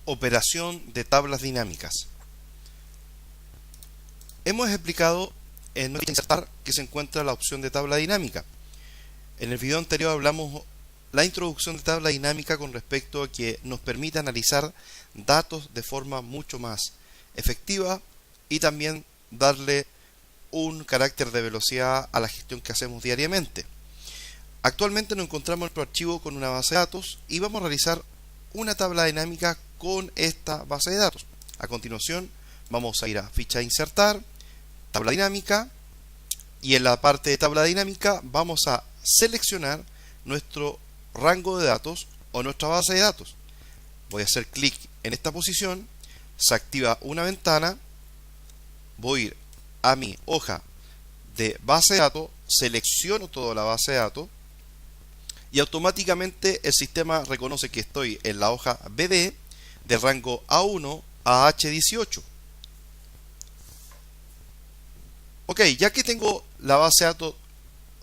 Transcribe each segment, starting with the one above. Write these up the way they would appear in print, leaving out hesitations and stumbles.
Operación de tablas dinámicas. Hemos explicado en nuestra insertar que se encuentra la opción de tabla dinámica. En el video anterior hablamos la introducción de tabla dinámica con respecto a que nos permite analizar datos de forma mucho más efectiva y también darle un carácter de velocidad a la gestión que hacemos diariamente. Actualmente nos encontramos en nuestro archivo con una base de datos y vamos a realizar una tabla dinámica con esta base de datos. A continuación vamos a ir a ficha insertar, tabla dinámica, y en la parte de tabla dinámica vamos a seleccionar nuestro rango de datos o nuestra base de datos. Voy a hacer clic en esta posición, se activa una ventana, voy a ir a mi hoja de base de datos, selecciono toda la base de datos y automáticamente el sistema reconoce que estoy en la hoja BD de rango A1 a H18. Ok, ya que tengo la base de datos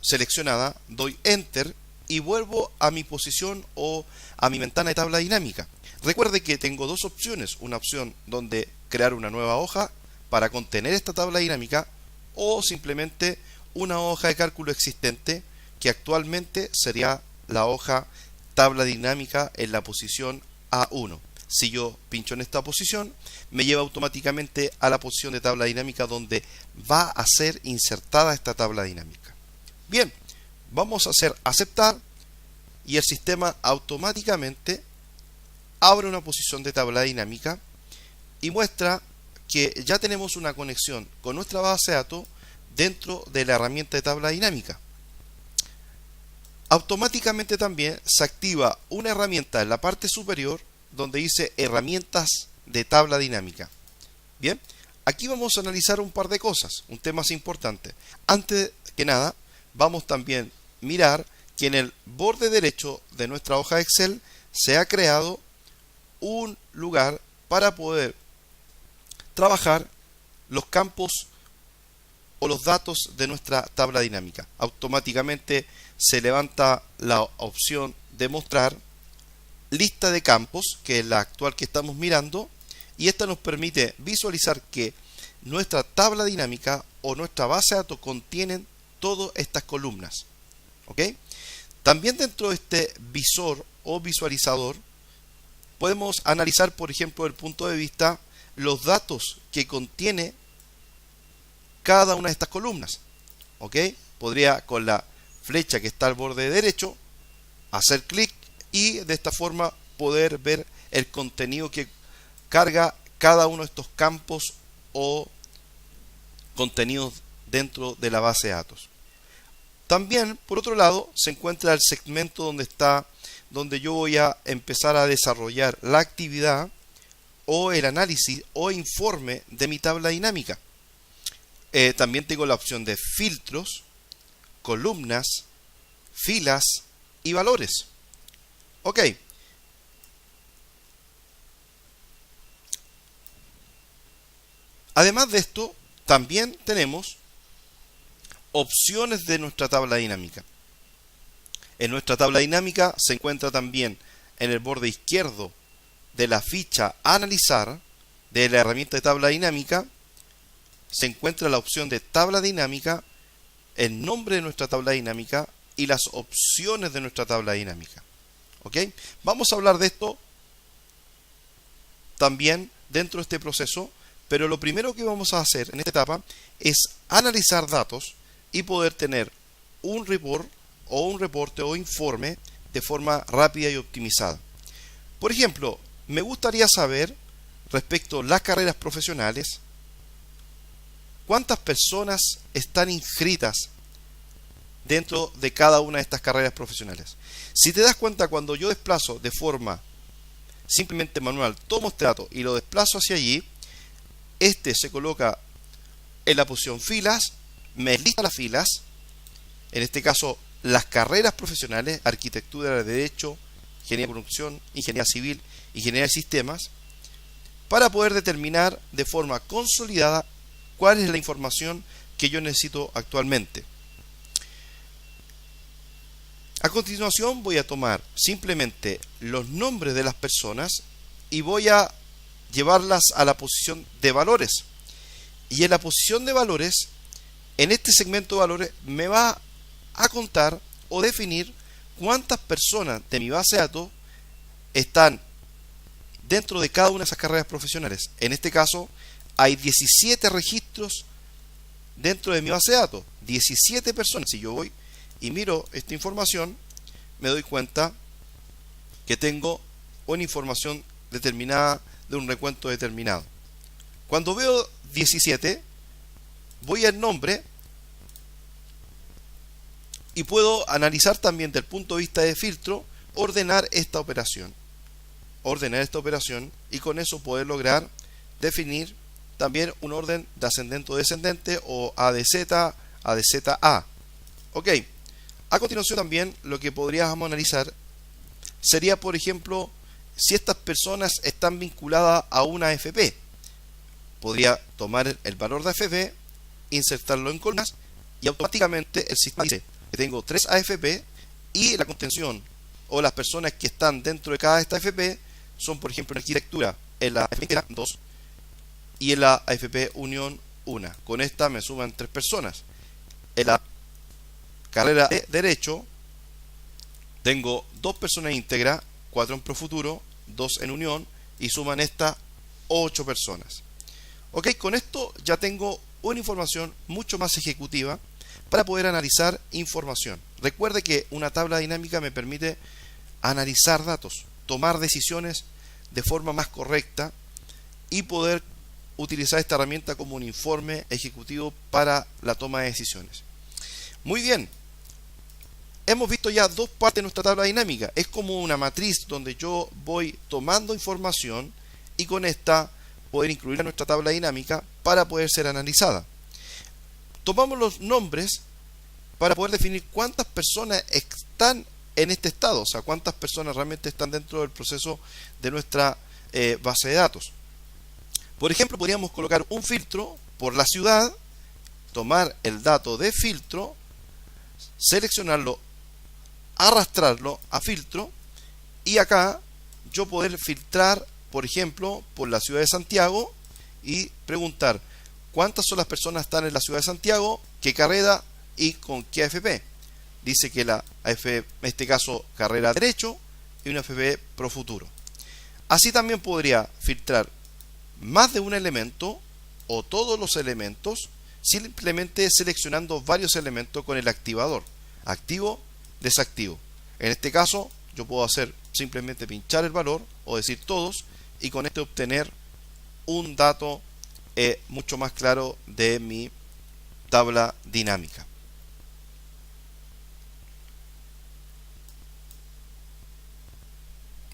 seleccionada, doy Enter y vuelvo a mi posición o a mi ventana de tabla dinámica. Recuerde que tengo dos opciones, una opción donde crear una nueva hoja para contener esta tabla dinámica o simplemente una hoja de cálculo existente que actualmente sería la hoja tabla dinámica en la posición A1. Si yo pincho en esta posición, me lleva automáticamente a la posición de tabla dinámica donde va a ser insertada esta tabla dinámica. Bien, vamos a hacer aceptar y el sistema automáticamente abre una posición de tabla dinámica y muestra que ya tenemos una conexión con nuestra base de datos dentro de la herramienta de tabla dinámica. Automáticamente también se activa una herramienta en la parte superior donde dice herramientas de tabla dinámica. Bien, aquí vamos a analizar un par de cosas, un tema importante. Antes que nada, vamos también a mirar que en el borde derecho de nuestra hoja de Excel se ha creado un lugar para poder trabajar los campos o los datos de nuestra tabla dinámica. Automáticamente se levanta la opción de mostrar lista de campos, que es la actual que estamos mirando, y esta nos permite visualizar que nuestra tabla dinámica o nuestra base de datos contienen todas estas columnas. ¿Ok? También dentro de este visor o visualizador podemos analizar, por ejemplo, desde el punto de vista los datos que contiene cada una de estas columnas. ¿Ok? Podría con la flecha que está al borde derecho hacer clic y de esta forma poder ver el contenido que carga cada uno de estos campos o contenidos dentro de la base de datos. También, por otro lado, se encuentra el segmento donde yo voy a empezar a desarrollar la actividad o el análisis o informe de mi tabla dinámica. También tengo la opción de filtros, columnas, filas y valores. Ok. Además de esto, también tenemos opciones de nuestra tabla dinámica. En nuestra tabla dinámica se encuentra también en el borde izquierdo de la ficha Analizar de la herramienta de tabla dinámica, se encuentra la opción de tabla dinámica, el nombre de nuestra tabla dinámica y las opciones de nuestra tabla dinámica. ¿Ok? Vamos a hablar de esto también dentro de este proceso, pero lo primero que vamos a hacer en esta etapa es analizar datos y poder tener un report o un reporte o informe de forma rápida y optimizada. Por ejemplo, me gustaría saber respecto a las carreras profesionales, cuántas personas están inscritas dentro de cada una de estas carreras profesionales. Si te das cuenta, cuando yo desplazo de forma simplemente manual, tomo este dato y lo desplazo hacia allí, este se coloca en la posición filas, me lista las filas, en este caso las carreras profesionales, arquitectura de derecho, ingeniería de producción, ingeniería civil, ingeniería de sistemas, para poder determinar de forma consolidada cuál es la información que yo necesito actualmente. A continuación voy a tomar simplemente los nombres de las personas y voy a llevarlas a la posición de valores. Y en la posición de valores, en este segmento de valores, me va a contar o definir cuántas personas de mi base de datos están dentro de cada una de esas carreras profesionales. En este caso, hay 17 registros dentro de mi base de datos. 17 personas. Si yo voy y miro esta información, me doy cuenta que tengo una información determinada de un recuento determinado. Cuando veo 17, voy al nombre y puedo analizar también desde el punto de vista de filtro, ordenar esta operación y con eso poder lograr definir también un orden de ascendente o descendente o A de Z, A de Z A. Ok, a continuación también lo que podríamos analizar sería, por ejemplo, si estas personas están vinculadas a una AFP. Podría tomar el valor de AFP, insertarlo en columnas y automáticamente el sistema dice que tengo 3 AFP y la contención o las personas que están dentro de cada de estas AFP son, por ejemplo, en arquitectura, en la AFP 2 y en la AFP Unión 1. Con esta me suman 3 personas. En la carrera de Derecho tengo 2 personas íntegras, 4 en Profuturo, 2 en Unión y suman estas 8 personas. Ok, con esto ya tengo una información mucho más ejecutiva para poder analizar información. Recuerde que una tabla dinámica me permite analizar datos, tomar decisiones de forma más correcta y poder utilizar esta herramienta como un informe ejecutivo para la toma de decisiones. Muy bien, hemos visto ya dos partes de nuestra tabla dinámica. Es como una matriz donde yo voy tomando información y con esta poder incluirla en nuestra tabla dinámica para poder ser analizada. Tomamos los nombres para poder definir cuántas personas están en este estado, o sea, cuántas personas realmente están dentro del proceso de nuestra base de datos. Por ejemplo, podríamos colocar un filtro por la ciudad, tomar el dato de filtro, seleccionarlo, arrastrarlo a filtro y acá yo poder filtrar, por ejemplo, por la ciudad de Santiago y preguntar cuántas son las personas que están en la ciudad de Santiago, qué carrera y con qué AFP. Dice que la AFP, en este caso, carrera Derecho y una AFP Profuturo. Así también podría filtrar más de un elemento o todos los elementos, simplemente seleccionando varios elementos con el activador, activo, desactivo. En este caso, yo puedo hacer simplemente pinchar el valor o decir todos y con esto obtener un dato mucho más claro de mi tabla dinámica.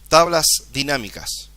Tablas dinámicas.